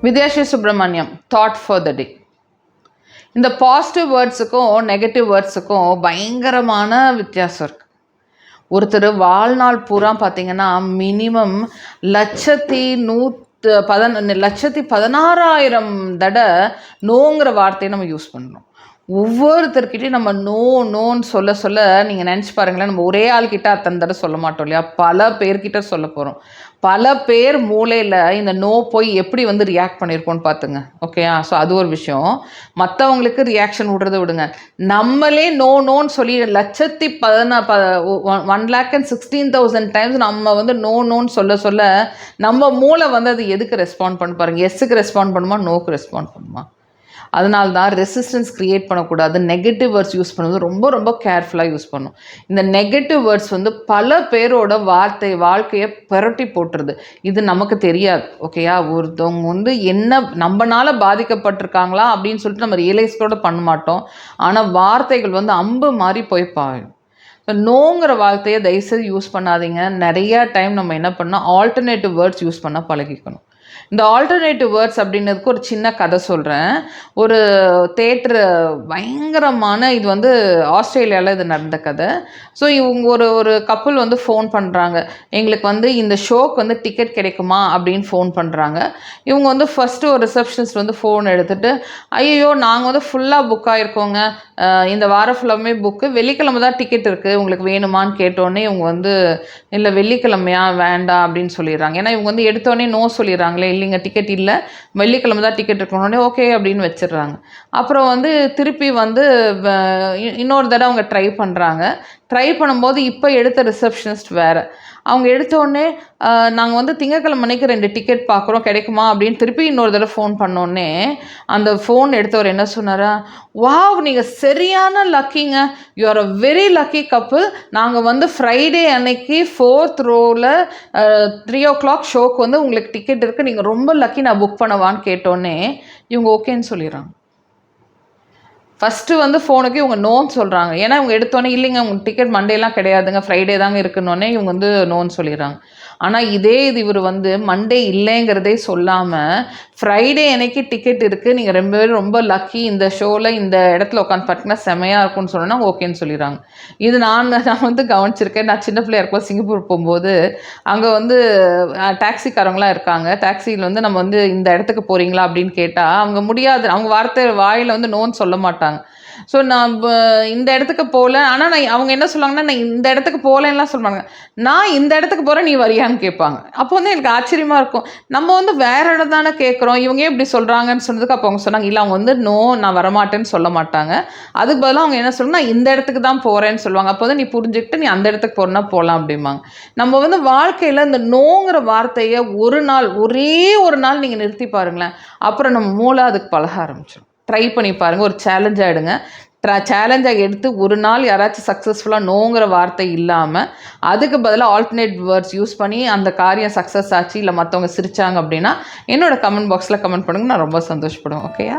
Vidyasri Subramaniam, thought for the day. இந்த positive வேர்ட்ஸுக்கும் negative வேர்ட்ஸுக்கும் பயங்கரமான வித்தியாசம் இருக்குது. ஒருத்தர் வாழ்நாள் பூரா பார்த்திங்கன்னா மினிமம் 1,16,000 தடவை நோங்கிற வார்த்தையை நம்ம யூஸ் பண்ணுறோம். ஒவ்வொருத்தர்கிட்டையும் நம்ம நோன்னு சொல்ல நீங்கள் நினச்சி பாருங்களேன், நம்ம ஒரே ஆள்கிட்ட அத்தனை தடவை சொல்ல மாட்டோம் இல்லையா? பல பேர்கிட்ட சொல்ல போகிறோம். பல பேர் மூளையில் இந்த நோ போய் எப்படி ரியாக்ட் பண்ணியிருக்கோன்னு பார்த்துங்க. ஓகேயா? ஸோ அது ஒரு விஷயம். மற்றவங்களுக்கு ரியாக்ஷன் விடுறத விடுங்க. நம்மளே நோன்னு சொல்லி 1,16,000 டைம்ஸ் நம்ம நோன்னு சொல்ல நம்ம மூளை அது எதுக்கு ரெஸ்பாண்ட் பண்ண பாருங்கள். எஸ்ஸுக்கு ரெஸ்பாண்ட் பண்ணுமா, நோக்கு ரெஸ்பாண்ட் பண்ணுமா? அதனால தான் ரெசிஸ்டன்ஸ் க்ரியேட் பண்ணக்கூடாது. நெகட்டிவ் வேர்ட்ஸ் யூஸ் பண்ணுறது ரொம்ப ரொம்ப கேர்ஃபுல்லாக யூஸ் பண்ணணும். இந்த நெகட்டிவ் வேர்ட்ஸ் பல பேரோட வாழ்க்கையை புரட்டி போட்டுருது. இது நமக்கு தெரியாது. ஓகேயா? ஒருத்தவங்க என்ன நம்மனால பாதிக்கப்பட்டிருக்காங்களா அப்படின்னு சொல்லிட்டு நம்ம ரியலைஸ் கூட பண்ண மாட்டோம். ஆனால் வார்த்தைகள் அம்பு மாதிரி போய் பாயும். நோங்கிற வார்த்தையை தயவுசெய்து யூஸ் பண்ணாதீங்க. நிறையா டைம் நம்ம என்ன பண்ணால் ஆல்டர்னேட்டிவ் வேர்ட்ஸ் யூஸ் பண்ண பழகிக்கணும். இந்த ஆல்டர்னேட்டிவ் வேர்ட்ஸ் அப்படின்றதுக்கு ஒரு சின்ன கதை சொல்கிறேன். ஒரு தேட்டரு பயங்கரமான இது ஆஸ்திரேலியாவில் இது நடந்த கதை. ஸோ இவங்க ஒரு கப்புள் ஃபோன் பண்ணுறாங்க. எங்களுக்கு இந்த ஷோக்கு டிக்கெட் கிடைக்குமா அப்படின்னு ஃபோன் பண்ணுறாங்க. இவங்க ஃபஸ்ட்டு ஒரு ரிசப்ஷனிஸ்ட் ஃபோன் எடுத்துகிட்டு, ஐயோ நாங்கள் ஃபுல்லாக புக் ஆகிருக்கோங்க, இந்த வாரம் ஃபுல்லாமே புக்கு, வெள்ளிக்கிழமை தான் டிக்கெட் இருக்குது, உங்களுக்கு வேணுமான்னு கேட்டோடனே இவங்க இல்லை வெள்ளிக்கிழமையா வேண்டாம் அப்படின்னு சொல்லிடுறாங்க. ஏன்னா இவங்க எடுத்தோடனே நோ சொல்லிடுறாங்களே, இல்லைங்க டிக்கெட் இல்லை, வெள்ளிக்கிழமை தான் டிக்கெட் இருக்கணுன்னே ஓகே அப்படின்னு வச்சிடுறாங்க. அப்புறம் திருப்பி இன்னொரு தடவை அவங்க ட்ரை பண்ணுறாங்க. ட்ரை பண்ணும்போது இப்போ எடுத்த ரிசப்ஷனிஸ்ட் வேறு. அவங்க எடுத்தோடனே நாங்கள் திங்கக்கிழமை அன்னைக்கு 2 டிக்கெட் பார்க்குறோம், கிடைக்குமா அப்படின்னு திருப்பி இன்னொரு தடவை ஃபோன் பண்ணோடனே அந்த ஃபோன் எடுத்தவர் என்ன சொன்னாரா, வாவ் நீங்கள் சரியான லக்கிங்க, you are a very lucky couple. நாங்கள் ஃப்ரைடே அன்னைக்கு 4th ரோவில் 3 o'clock ஷோக்கு உங்களுக்கு டிக்கெட் இருக்குது, நீங்கள் ரொம்ப லக்கி, நான் புக் பண்ணவான்னு கேட்டோடனே இவங்க ஓகேன்னு சொல்லிடுறாங்க. ஃபஸ்ட்டு ஃபோனுக்கு இவங்க நோன்னு சொல்கிறாங்க. ஏன்னா இவங்க எடுத்தோன்னே இல்லைங்க உங்களுக்கு டிக்கெட் மண்டேலாம் கிடையாதுங்க, ஃப்ரைடே தாங்க இருக்குன்னொன்னே இவங்க நோன்னு சொல்லிடுறாங்க. ஆனால் இதே இவர் மண்டே இல்லைங்கிறதே சொல்லாமல் ஃப்ரைடே அன்னைக்கு டிக்கெட் இருக்குது, நீங்கள் ரொம்ப லக்கி, இந்த ஷோவில் இந்த இடத்துல உட்காந்து பார்த்தீங்கன்னா செமையாக இருக்கும்னு சொன்னால் ஓகேன்னு சொல்லிடுறாங்க. இது நான் கவனிச்சிருக்கேன். நான் சின்ன பிள்ளையா இருக்கும்போது சிங்கப்பூர் போகும்போது அங்கே டாக்ஸிக்காரங்களாம் இருக்காங்க. டாக்ஸியில் நம்ம இந்த இடத்துக்கு போகிறீங்களா அப்படின்னு கேட்டால் அவங்க முடியாது, அவங்க வாயில் நோன்னு சொல்ல மாட்டாங்க. ஸோ நான் இந்த இடத்துக்கு போகல, ஆனால் அவங்க என்ன சொல்லுவாங்கன்னா, நான் இந்த இடத்துக்கு போகலன்னா சொல்லுவாங்க, நான் இந்த இடத்துக்கு போகிறேன் நீ வரியான்னு கேட்பாங்க. அப்போ எனக்கு ஆச்சரியமாக இருக்கும். நம்ம வேறு இடம் தானே கேட்குறோம், இவங்க இப்படி சொல்கிறாங்கன்னு சொன்னதுக்கு அப்போ அவங்க சொன்னாங்க, இல்லை அவங்க நோ நான் வரமாட்டேன்னு சொல்ல மாட்டாங்க, அதுக்கு பதிலாக அவங்க என்ன சொல்லுவாங்க, நான் இந்த இடத்துக்கு தான் போகிறேன்னு சொல்லுவாங்க. அப்போ நீ புரிஞ்சுக்கிட்டு நீ அந்த இடத்துக்கு போகிறனா போகலாம் அப்படிம்பாங்க. நம்ம வாழ்க்கையில் இந்த நோங்கிற வார்த்தையை ஒரே ஒரு நாள் நீங்கள் நிறுத்தி பாருங்களேன், அப்புறம் நம்ம மூளை அதுக்கு பழக ஆரம்பிச்சிடும். ட்ரை பண்ணி பாருங்கள், ஒரு சேலஞ்சாக எடுங்க. சேலஞ்சாக எடுத்து ஒரு நாள் யாராச்சும் சக்ஸஸ்ஃபுல்லாக நோங்கிற வார்த்தை இல்லாமல் அதுக்கு பதிலாக ஆல்டர்னேட் வேர்ட்ஸ் யூஸ் பண்ணி அந்த காரியம் சக்ஸஸ் ஆச்சு, இல்லை மற்றவங்க சிரித்தாங்க அப்படின்னா என்னோடய கமெண்ட் பாக்ஸில் கமெண்ட் பண்ணுங்கள், நான் ரொம்ப சந்தோஷப்படுவேன். ஓகேயா?